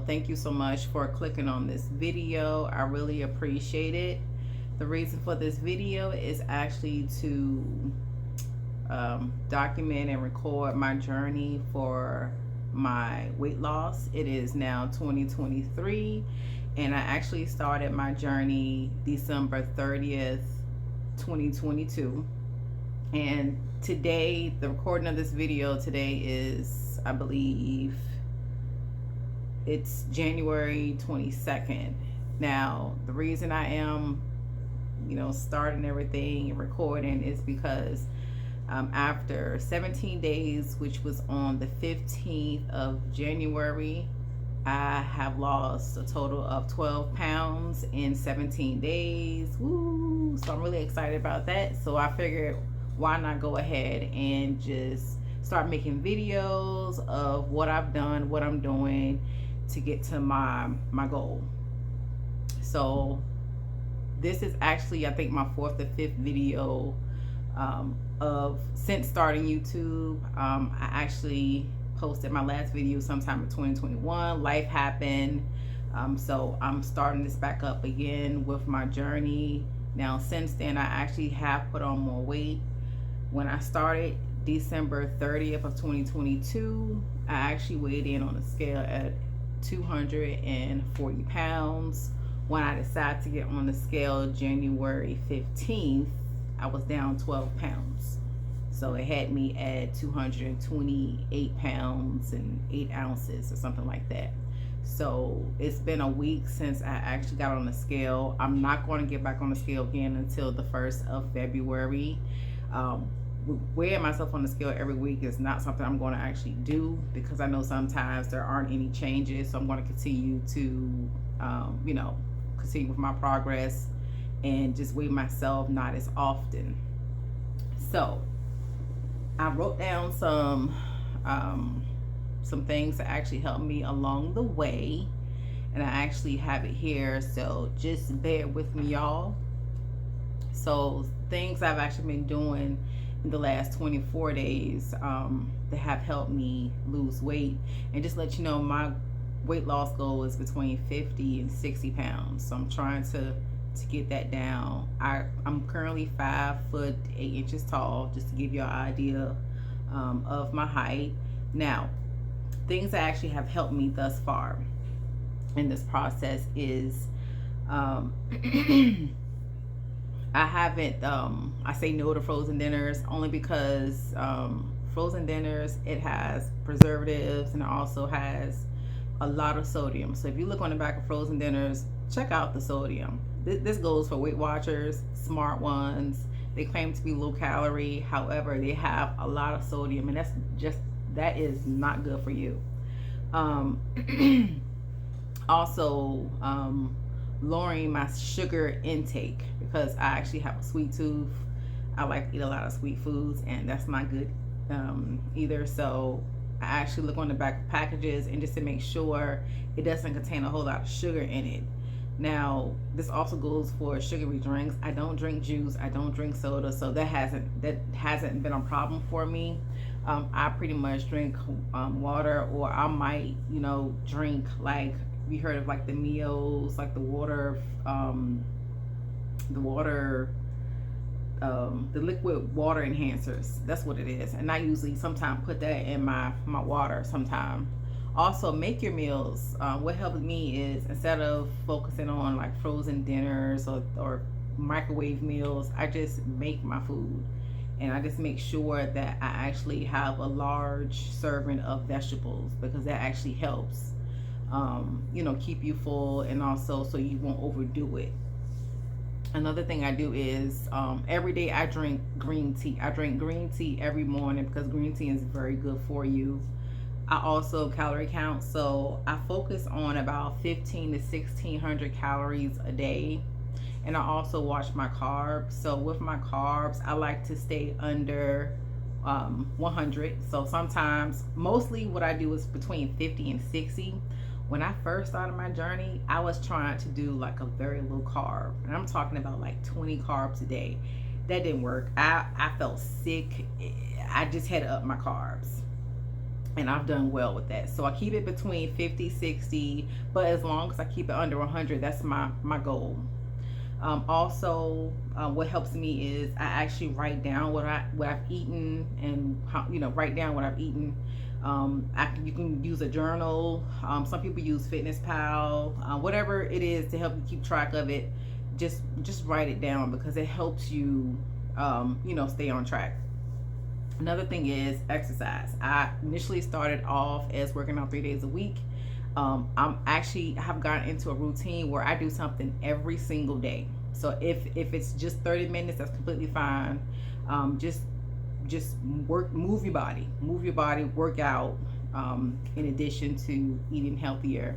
thank you so much for clicking on this video. I really appreciate it. The reason for this video is actually to document and record my journey for my weight loss. It is now 2023, and I actually started my journey December 30th, 2022. And today, the recording of this video today is, I believe, it's January 22nd. Now, the reason I am, starting everything and recording is because after 17 days, which was on the 15th of January, I have lost a total of 12 pounds in 17 days. Woo! So I'm really excited about that. So I figured, why not go ahead and just start making videos of what I've done, what I'm doing to get to my goal. So this is actually, I think, my fourth or fifth video of since starting YouTube. I actually posted my last video sometime in 2021. Life happened, so I'm starting this back up again with my journey. Now, since then, I actually have put on more weight. When I started December 30th of 2022, I actually weighed in on a scale at 240 pounds. When I decided to get on the scale January 15th, I was down 12 pounds. So it had me at 228 pounds and 8 ounces or something like that. So it's been a week since I actually got on the scale. I'm not going to get back on the scale again until the 1st of February. Weighing myself on the scale every week is not something I'm going to actually do, because I know sometimes there aren't any changes. So I'm going to continue to, continue with my progress and just weigh myself not as often. So I wrote down some things that actually helped me along the way, and I actually have it here. So just bear with me, y'all. So things I've actually been doing in the last 24 days that have helped me lose weight. And just let you know, my weight loss goal is between 50 and 60 pounds. So I'm trying to get that down. I'm currently 5'8" tall, just to give you an idea of my height. Now, things that actually have helped me thus far in this process is I haven't, I say no to frozen dinners only because frozen dinners, it has preservatives and it also has a lot of sodium. So if you look on the back of frozen dinners, check out the sodium. This goes for Weight Watchers, smart ones. They claim to be low calorie. However, they have a lot of sodium, and that is not good for you. Also, lowering my sugar intake, because I actually have a sweet tooth. I like to eat a lot of sweet foods, and that's not good either. So I actually look on the back of packages and just to make sure it doesn't contain a whole lot of sugar in it. Now, this also goes for sugary drinks. I don't drink juice. I don't drink soda, so that hasn't been a problem for me. I pretty much drink water, or I might, drink, like, we heard of like the Mios, like the liquid water enhancers. That's what it is. And I usually sometimes put that in my water sometime. Also, make your meals. What helps me is, instead of focusing on like frozen dinners or microwave meals, I just make my food. And I just make sure that I actually have a large serving of vegetables, because that actually helps keep you full, and also so you won't overdo it. Another thing I do is every day I drink green tea. I drink green tea every morning because green tea is very good for you. I also calorie count, so I focus on about 15 to 1600 calories a day. And I also watch my carbs. So with my carbs, I like to stay under 100. So sometimes, mostly what I do is between 50 and 60. When I first started my journey, I was trying to do like a very low carb, and I'm talking about like 20 carbs a day. That didn't work. I felt sick. I just had to up my carbs. and I've done well with that. So I keep it between 50, 60, but as long as I keep it under 100, that's my goal. Also, what helps me is I actually write down what I've eaten, and how, write down what I've eaten. You can use a journal. Some people use Fitness Pal, whatever it is to help you keep track of it. Just write it down because it helps you, stay on track. Another thing is exercise. I initially started off as working out 3 days a week. I have gotten into a routine where I do something every single day. So if it's just 30 minutes, that's completely fine. Just move your body, work out. In addition to eating healthier,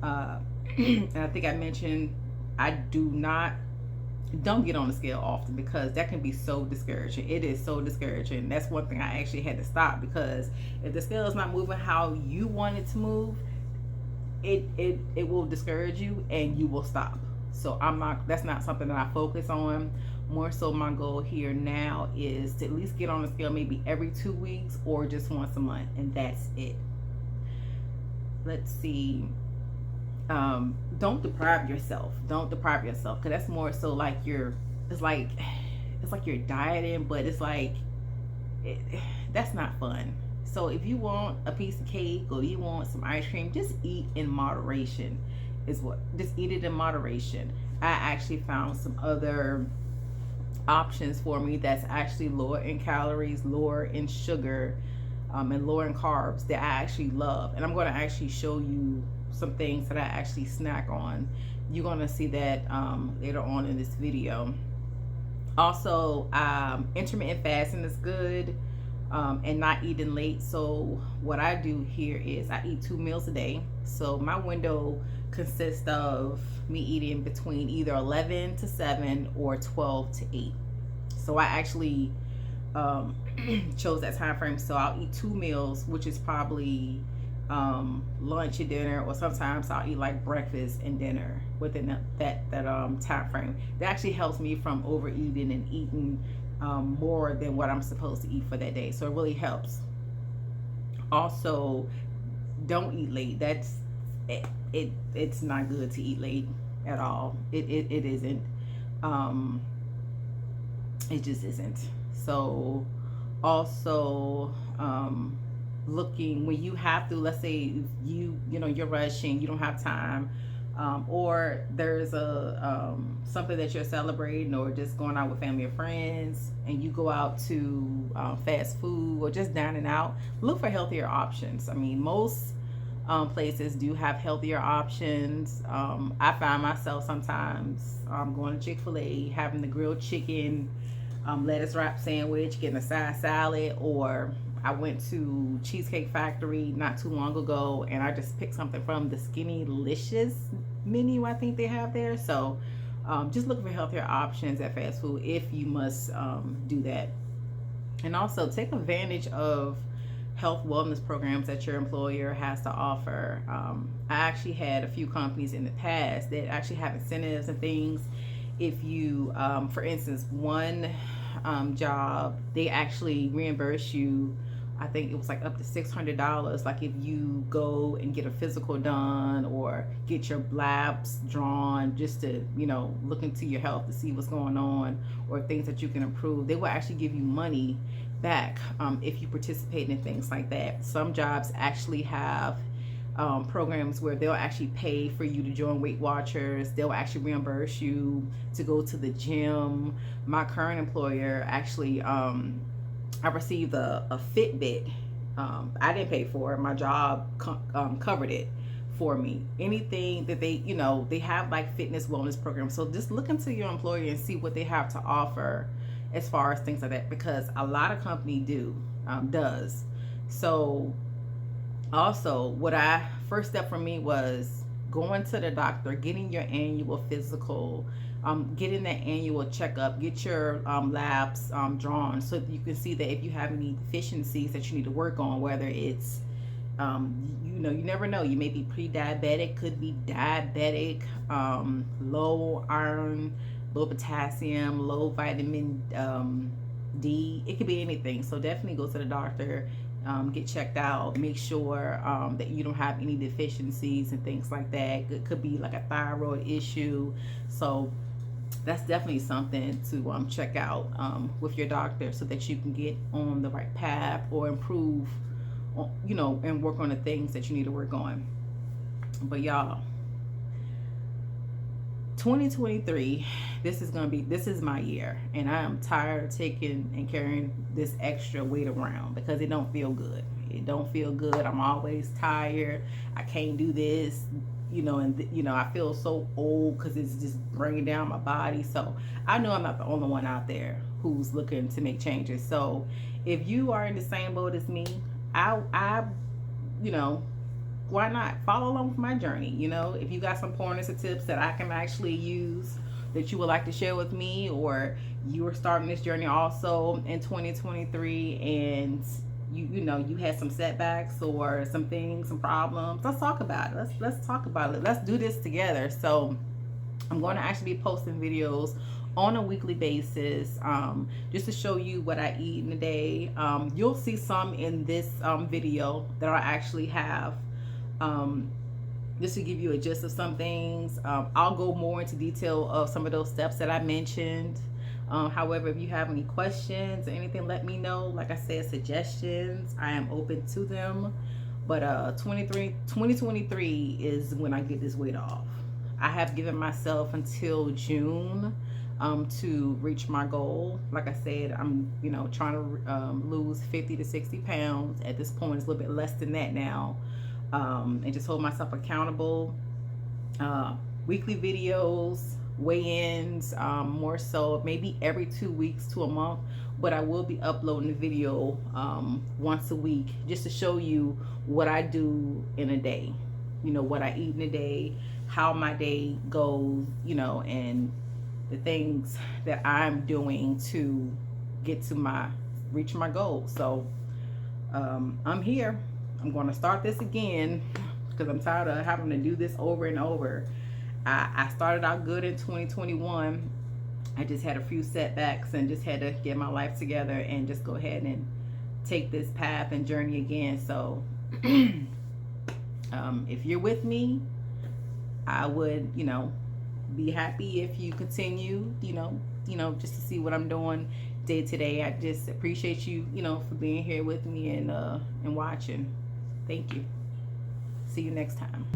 and I think I mentioned I don't get on the scale often because that can be so discouraging. It is so discouraging. That's one thing I actually had to stop, because if the scale is not moving how you want it to move, it will discourage you and you will stop. So that's not something that I focus on. More so my goal here now is to at least get on the scale maybe every 2 weeks or just once a month, and that's it. Let's see. Don't deprive yourself. Because that's more so like it's like you're dieting, but it's like that's not fun. So if you want a piece of cake or you want some ice cream, just eat in moderation. Just eat it in moderation. I actually found some other options for me that's actually lower in calories, lower in sugar, and lower in carbs that I actually love. And I'm going to actually show you some things that I actually snack on. You're going to see that later on in this video. Also, intermittent fasting is good, and not eating late. So what I do here is I eat 2 meals a day. So my window consists of me eating between either 11 to 7 or 12 to 8. So I actually chose that time frame. So I'll eat 2 meals, which is probably lunch and dinner, or sometimes I'll eat like breakfast and dinner within that time frame. That actually helps me from overeating and eating more than what I'm supposed to eat for that day. So it really helps. Also, don't eat late. It's not good to eat late at all. It isn't. It just isn't. So also, looking when you have to, let's say you're rushing, you don't have time, or there's something that you're celebrating, or just going out with family or friends, and you go out to fast food or just dining out, look for healthier options. I mean, most places do have healthier options. I find myself sometimes going to Chick-fil-A, having the grilled chicken, lettuce wrap sandwich, getting a side salad, or I went to Cheesecake Factory not too long ago and I just picked something from the Skinnylicious menu I think they have there. So just look for healthier options at fast food if you must do that. And also take advantage of health wellness programs that your employer has to offer. I actually had a few companies in the past that actually have incentives and things. If you, for instance, one job, they actually reimburse you, I think it was like up to $600, like if you go and get a physical done or get your labs drawn, just to look into your health to see what's going on or things that you can improve. They will actually give you money back if you participate in things like that. Some jobs actually have programs where they'll actually pay for you to join Weight Watchers. They'll actually reimburse you to go to the gym. My current employer actually, I received a Fitbit. I didn't pay for it. My job covered it for me. Anything that they have like fitness wellness programs. So just look into your employer and see what they have to offer as far as things like that, because a lot of company does. So also, first step for me was going to the doctor, getting your annual physical, getting that annual checkup, get your labs drawn so that you can see that if you have any deficiencies that you need to work on, whether it's you never know, you may be pre-diabetic, could be diabetic, low iron, low potassium, low vitamin D. It could be anything. So definitely go to the doctor, get checked out, make sure that you don't have any deficiencies and things like that. It could be like a thyroid issue. So that's definitely something to check out with your doctor, so that you can get on the right path or improve, and work on the things that you need to work on. But y'all, 2023, this is my year, and I am tired of taking and carrying this extra weight around, because it don't feel good. It don't feel good. I'm always tired. I can't do this, and I feel so old because it's just bringing down my body. So I know I'm not the only one out there who's looking to make changes. So if you are in the same boat as me, I why not follow along with my journey? If you got some pointers or tips that I can actually use, that you would like to share with me, or you are starting this journey also in 2023, and you had some setbacks or some things, some problems, let's talk about it. Let's talk about it. Let's do this together. So I'm going to actually be posting videos on a weekly basis, just to show you what I eat in a day. You'll see some in this video that I actually have, just to give you a gist of some things. I'll go more into detail of some of those steps that I mentioned. However, if you have any questions or anything, let me know. Like I said, suggestions, I am open to them. But 2023 is when I get this weight off. I have given myself until June to reach my goal. Like I said, I'm trying to lose 50 to 60 pounds. At this point, it's a little bit less than that now. And just hold myself accountable. Weekly videos, weigh-ins, more so maybe every 2 weeks to a month, but I will be uploading a video once a week, just to show you what I do in a day, what I eat in a day, how my day goes, and the things that I'm doing to get to reach my goal. So I'm here. I'm going to start this again, because I'm tired of having to do this over and over. I started out good in 2021. I just had a few setbacks and just had to get my life together and just go ahead and take this path and journey again. So if you're with me, I would, be happy if you continue, just to see what I'm doing day to day. I just appreciate you, for being here with me and watching. Thank you. See you next time.